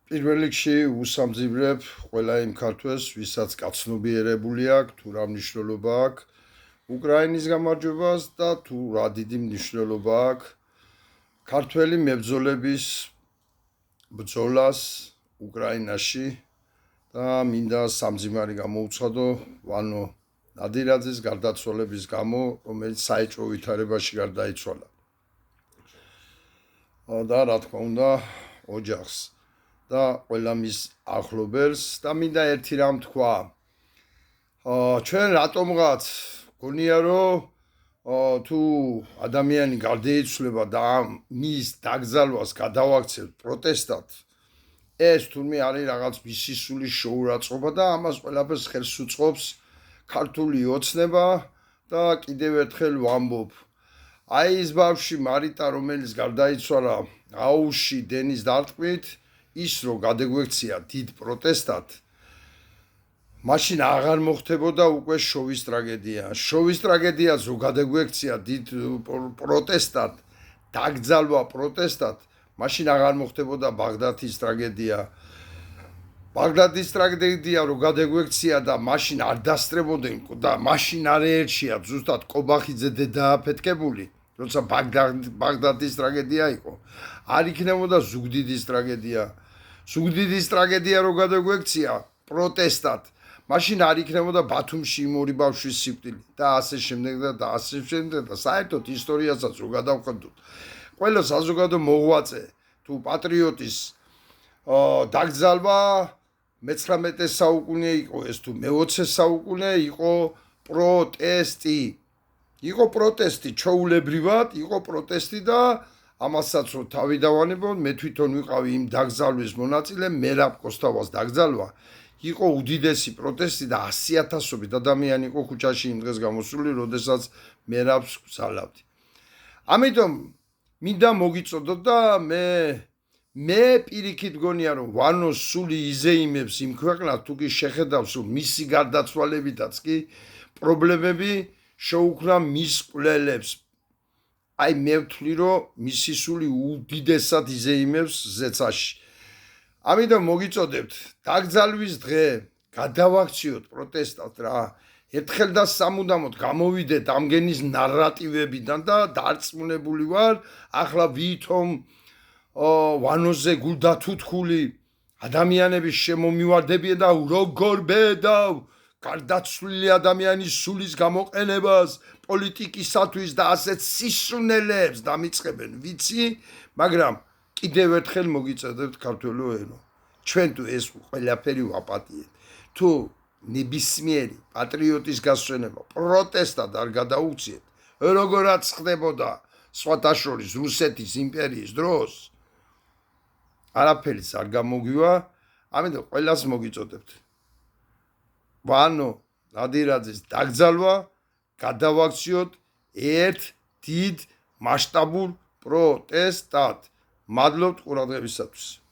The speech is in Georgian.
პირველ რიგში უსამძიმრებ ყველა იმ ქართველს, ვისაც კაცნობიერებული აქვს, თუ რა მნიშვნელობა აქვს უკრაინის გამარჯვებას და თუ რა დიდი მნიშვნელობა აქვს ქართველი მებრძოლების ბრძოლას უკრაინაში და მინდა სამძიმარი გამოუცხადო ვანო ნადირაძის გარდაცვალების გამო, რომელიც საეჭვო ვითარებაში გარდაიცვალა. და რა თქმა უნდა, ოჯახს და ყველა მის ახლობელს და მინდა ერთი რამ თქვა. ჩვენ რატომღაც გონია რომ თუ ადამიანი გარდაიცვლება და მის დაკრძალვას გადავაქცევთ პროტესტად, ეს თურმე არის რაღაც მისისული შოურაცხყოფა და ამას ყველაფერს ხელს უწყობს ქართული ოცნება და კიდევ ერთხელ ვამბობ. აი ეს ბავშვი მარიტა, რომელიც გარდაიცვალა აუში დენის დარტყმით, ის რომ გადაგვექცია დიდ პროტესტად, მაშინ აღარ მოხდებოდა უკვე შოვის ტრაგედია. შოვის ტრაგედიას რომ გადაგვექცია დიდ პროტესტად, დაკრძალვა პროტესტად, მაშინ აღარ მოხდებოდა ბაღდათის ტრაგედია. ბაღდათის ტრაგედია რომ გადაგვექცია და მაშინ არ დასწრებოდნენ და მაშინ არ ეერჩიათ ზუსტად კობახიძე დედააფეთქებული, როცა ბაღდათის ტრაგედია იყო. არ იქნებოდა ზუგდიდის ტრაგედია. ზუგდიდის ტრაგედია რომ გადაგვექცია პროტესტად, მაშინ არ იქნებოდა ბათუმში იმ ორი ბავშვის სიკვდილი და ასე შემდეგ და ასე შემდეგ და საერთოდ ისტორიასაც რო გადავხედოთ, ყველა საზოგადო მოღვაწე თუ პატრიოტის დაკრძალვა მე-19 საუკუნე იყო ეს თუ მე-20 საუკუნე იყო პროტესტი. იყო პროტესტი, ჩვეულებრივად იყო პროტესტი და ამასაც რომ თავი დავანებო, მე თვითონ ვიყავი იმ დაკრძალვის მონაწილე, მერაბ კოსტავას დაკრძალვა იყო უდიდესი პროტესტი და 100,000-ობით ადამიანი იყო ქუჩაში იმ დღეს გამოსული, როდესაც მერაბს გზავნავდი. ამიტომ მინდა მოგიწოდოთ და მე პირიქით გონია რომ ვანოს სული იზეიმებს იმ ქვეყნად თუ კი შეხედავს რომ მისი გარდაცვალებითაც კი პრობლემები შეუქმნა მის კვლელებს. აი მე ვთვლი რომ მისი სული უდიდესად იზეიმებს ზეცაში. ამიტომ მოგიწოდებთ დაკრძალვის დღე გადავაქციოთ პროტესტად რა. ერთხელ და სამუდამოდ გამოვიდეთ ამგენის ნარატივებიდან და დარწმუნებული ვარ, ახლა ვითომ ვანოზე გულდათუთხული ადამიანების შემომივარდებიან და როგორ ბედავ გარდაცვლილი ადამიანის სულის გამოყენებას პოლიტიკისათვის და ასეთ სისუნელებს დამიწყებენ, ვიცი, მაგრამ კიდევ ერთხელ მოგიწოდებთ ქართველო ენო. ჩვენ თუ ეს ყველაფერი ვაპატიეთ, თუ ნებისმიერი პატრიოტის გასვენება პროტესტად არ გადაუქციეთ, როგორაც ხდებოდა სხვათა შორის რუსეთის იმპერიის დროს, არაფერიც არ გამოგვივა, ამიტომ ყველას მოგიწოდებთ. ვანო ნადირაძის დაკრძალვა გადავაქციოთ ერთ დიდ მასშტაბურ პროტესტად. მადლობთ ყურადღებისათვის.